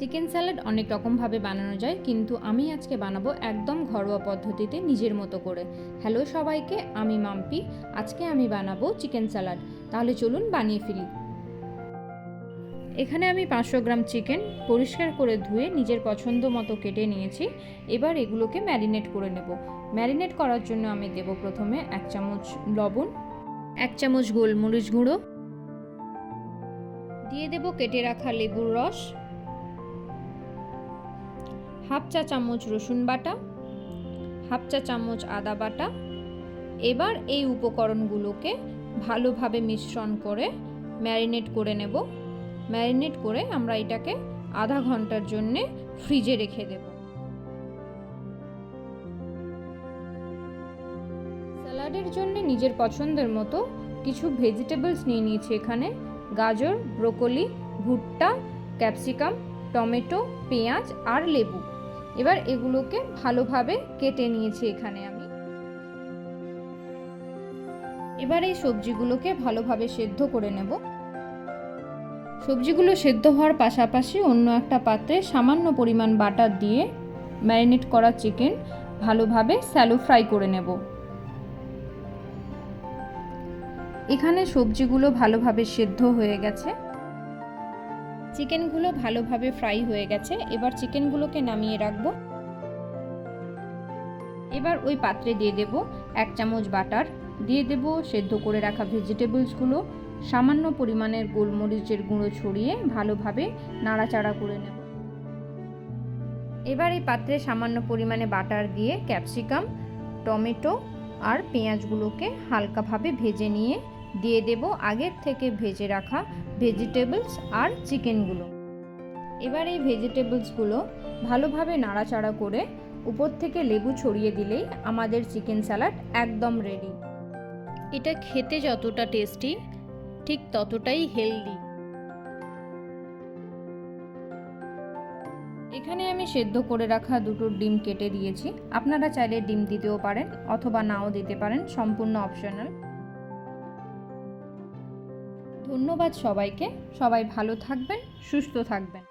Chicken salad অনেক রকমভাবে বানানো যায়, কিন্তু আমি আজকে বানাবো একদম ঘরোয়া পদ্ধতিতে নিজের মতো করে। হ্যালো সবাইকে, আমি মাম্পি। আজকে আমি বানাবো চিকেন স্যালাড। তাহলে চলুন বানিয়ে ফেলি। এখানে আমি 500 গ্রাম চিকেন পরিষ্কার করে ধুয়ে নিজের পছন্দ মতো কেটে নিয়েছি। এবার এগুলোকে ম্যারিনেট করে নেব। ম্যারিনেট করার জন্য আমি দেব প্রথমে 1 চামচ লবণ, 1 চামচ গোলমরিচ গুঁড়ো, দিয়ে দেব কেটে রাখা লেবুর রস, হাফ চা চামচ রসুন বাটা, হাফ চা চামচ আদা বাটা। এবার এই উপকরণগুলোকে ভালোভাবে মিশ্রণ করে ম্যারিনেট করে নেব। ম্যারিনেট করে আমরা এটাকে আধা ঘন্টার জন্য ফ্রিজে রেখে দেব। স্যালাডের জন্য নিজের পছন্দের মতো কিছু ভেজিটেবলস নিয়ে নিয়েছি। এখানে গাজর, ব্রোকলি, ভুট্টা, ক্যাপসিকাম, টমেটো, পেঁয়াজ আর লেবু। এবার এগুলোকে ভালোভাবে কেটে নিয়েছি এখানে আমি। এবার এই সবজিগুলোকে ভালোভাবে সেদ্ধ করে নেব। সবজিগুলো সেদ্ধ হওয়ার পাশাপাশি অন্য একটা পাত্রে সামান্য পরিমাণ বাটার দিয়ে ম্যারিনেট করা চিকেন ভালোভাবে শ্যালো ফ্রাই করে নেব। এখানে সবজিগুলো ভালোভাবে সেদ্ধ হয়ে গেছে, চিকেনগুলো ভালোভাবে ফ্রাই হয়ে গেছে। এবার চিকেনগুলোকে নামিয়ে রাখবো। এবার ওই পাত্রে দিয়ে দেব 1 চামচ বাটার, দিয়ে দেব সেদ্ধ করে রাখা ভেজিটেবলসগুলো, সামান্য পরিমাণের গোলমরিচের গুঁড়ো ছড়িয়ে ভালোভাবে নাড়াচাড়া করে নেব। এবার এই পাত্রে সামান্য পরিমাণে বাটার দিয়ে ক্যাপসিকাম, টমেটো আর পেঁয়াজগুলোকে হালকাভাবে ভেজে নিয়ে দিয়ে দেব আগের থেকে ভেজে রাখা ভেজিটেবলস আর চিকেনগুলো। এবার এই ভেজিটেবলসগুলো ভালোভাবে নাড়াচাড়া করে উপর থেকে লেবু ছড়িয়ে দিলেই আমাদের চিকেন স্যালাড একদম রেডি। এটা খেতে যতটা টেস্টি ঠিক ততটাই হেলদি। এখানে আমি সেদ্ধ করে রাখা দুটো ডিম কেটে দিয়েছি। আপনারা চাইলে ডিম দিতেও পারেন অথবা নাও দিতে পারেন, সম্পূর্ণ অপশনাল। ধন্যবাদ সবাইকে। সবাই ভালো থাকবেন, সুস্থ থাকবেন।